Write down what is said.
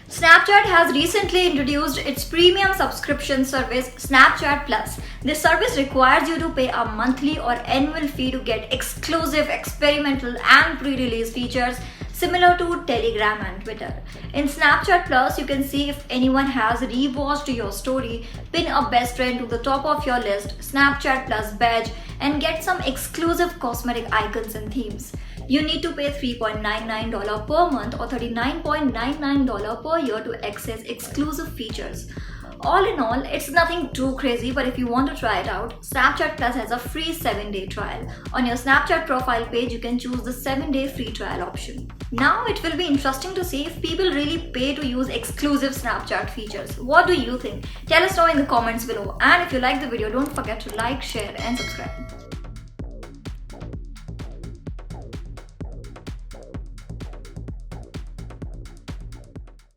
Snapchat has recently introduced its premium subscription service, Snapchat Plus. This service requires you to pay a monthly or annual fee to get exclusive, experimental, and pre-release features similar to Telegram and Twitter. In Snapchat Plus, you can see if anyone has rewatched your story, pin a best friend to the top of your list, Snapchat Plus badge, and get some exclusive cosmetic icons and themes. You need to pay $3.99 per month or $39.99 per year to access exclusive features. All in all, it's nothing too crazy, but if you want to try it out, Snapchat Plus has a free 7-day trial. On your Snapchat profile page, you can choose the 7-day free trial option. Now it will be interesting to see if people really pay to use exclusive Snapchat features. What do you think? Tell us know in the comments below. And if you like the video, don't forget to like, share and subscribe.